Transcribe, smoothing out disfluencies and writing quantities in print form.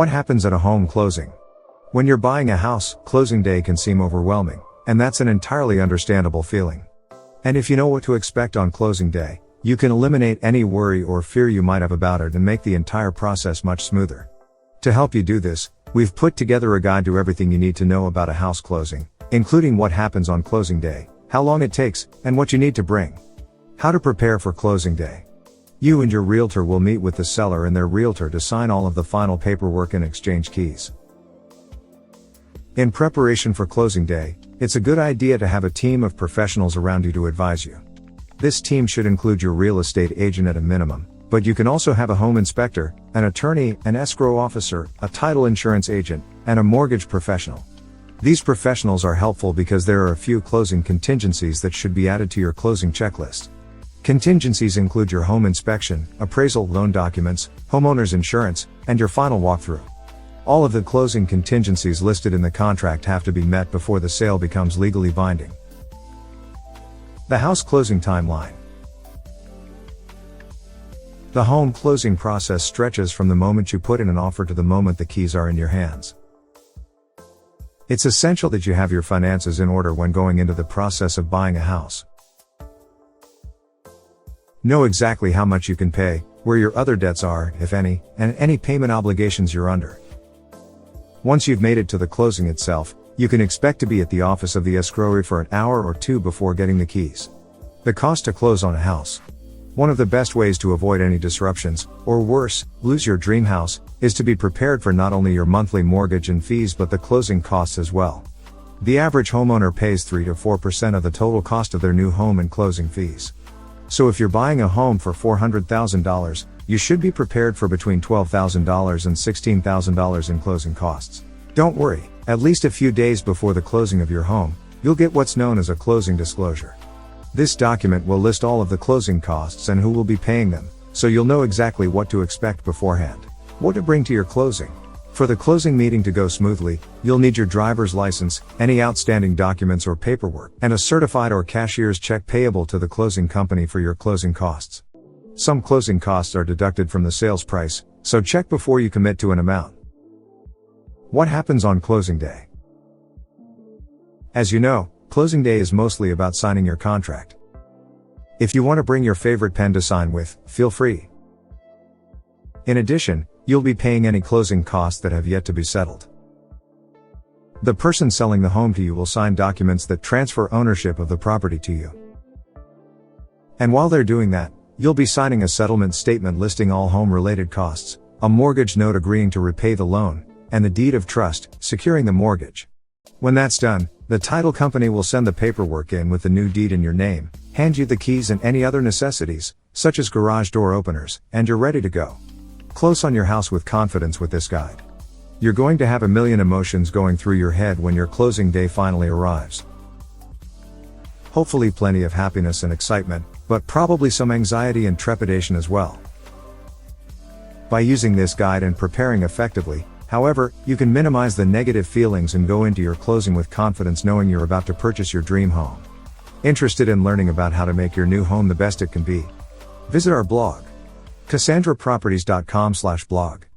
What happens at a home closing? When you're buying a house, closing day can seem overwhelming, and that's an entirely understandable feeling. And if you know what to expect on closing day, you can eliminate any worry or fear you might have about it and make the entire process much smoother. To help you do this, we've put together a guide to everything you need to know about a house closing, including what happens on closing day, how long it takes, and what you need to bring. How to prepare for closing day. You and your realtor will meet with the seller and their realtor to sign all of the final paperwork and exchange keys. In preparation for closing day, it's a good idea to have a team of professionals around you to advise you. This team should include your real estate agent at a minimum, but you can also have a home inspector, an attorney, an escrow officer, a title insurance agent, and a mortgage professional. These professionals are helpful because there are a few closing contingencies that should be added to your closing checklist. Contingencies include your home inspection, appraisal, loan documents, homeowner's insurance, and your final walkthrough. All of the closing contingencies listed in the contract have to be met before the sale becomes legally binding. The house closing timeline. The home closing process stretches from the moment you put in an offer to the moment the keys are in your hands. It's essential that you have your finances in order when going into the process of buying a house. Know exactly how much you can pay, where your other debts are, if any, and any payment obligations you're under. Once you've made it to the closing itself, you can expect to be at the office of the escrower for an hour or two before getting the keys. The cost to close on a house. One of the best ways to avoid any disruptions, or worse, lose your dream house, is to be prepared for not only your monthly mortgage and fees but the closing costs as well. The average homeowner pays 3 to 4% of the total cost of their new home and closing fees. So if you're buying a home for $400,000, you should be prepared for between $12,000 and $16,000 in closing costs. Don't worry, at least a few days before the closing of your home, you'll get what's known as a closing disclosure. This document will list all of the closing costs and who will be paying them, so you'll know exactly what to expect beforehand. What to bring to your closing. For the closing meeting to go smoothly, you'll need your driver's license, any outstanding documents or paperwork, and a certified or cashier's check payable to the closing company for your closing costs. Some closing costs are deducted from the sales price, so check before you commit to an amount. What happens on closing day? As you know, closing day is mostly about signing your contract. If you want to bring your favorite pen to sign with, feel free. In addition, you'll be paying any closing costs that have yet to be settled. The person selling the home to you will sign documents that transfer ownership of the property to you. And while they're doing that, you'll be signing a settlement statement listing all home-related costs, a mortgage note agreeing to repay the loan, and the deed of trust, securing the mortgage. When that's done, the title company will send the paperwork in with the new deed in your name, hand you the keys and any other necessities, such as garage door openers, and you're ready to go. Close on your house with confidence with this guide. You're going to have a million emotions going through your head when your closing day finally arrives. Hopefully plenty of happiness and excitement, but probably some anxiety and trepidation as well. By using this guide and preparing effectively, however, you can minimize the negative feelings and go into your closing with confidence knowing you're about to purchase your dream home. Interested in learning about how to make your new home the best it can be? Visit our blog. CasandraProperties.com/blog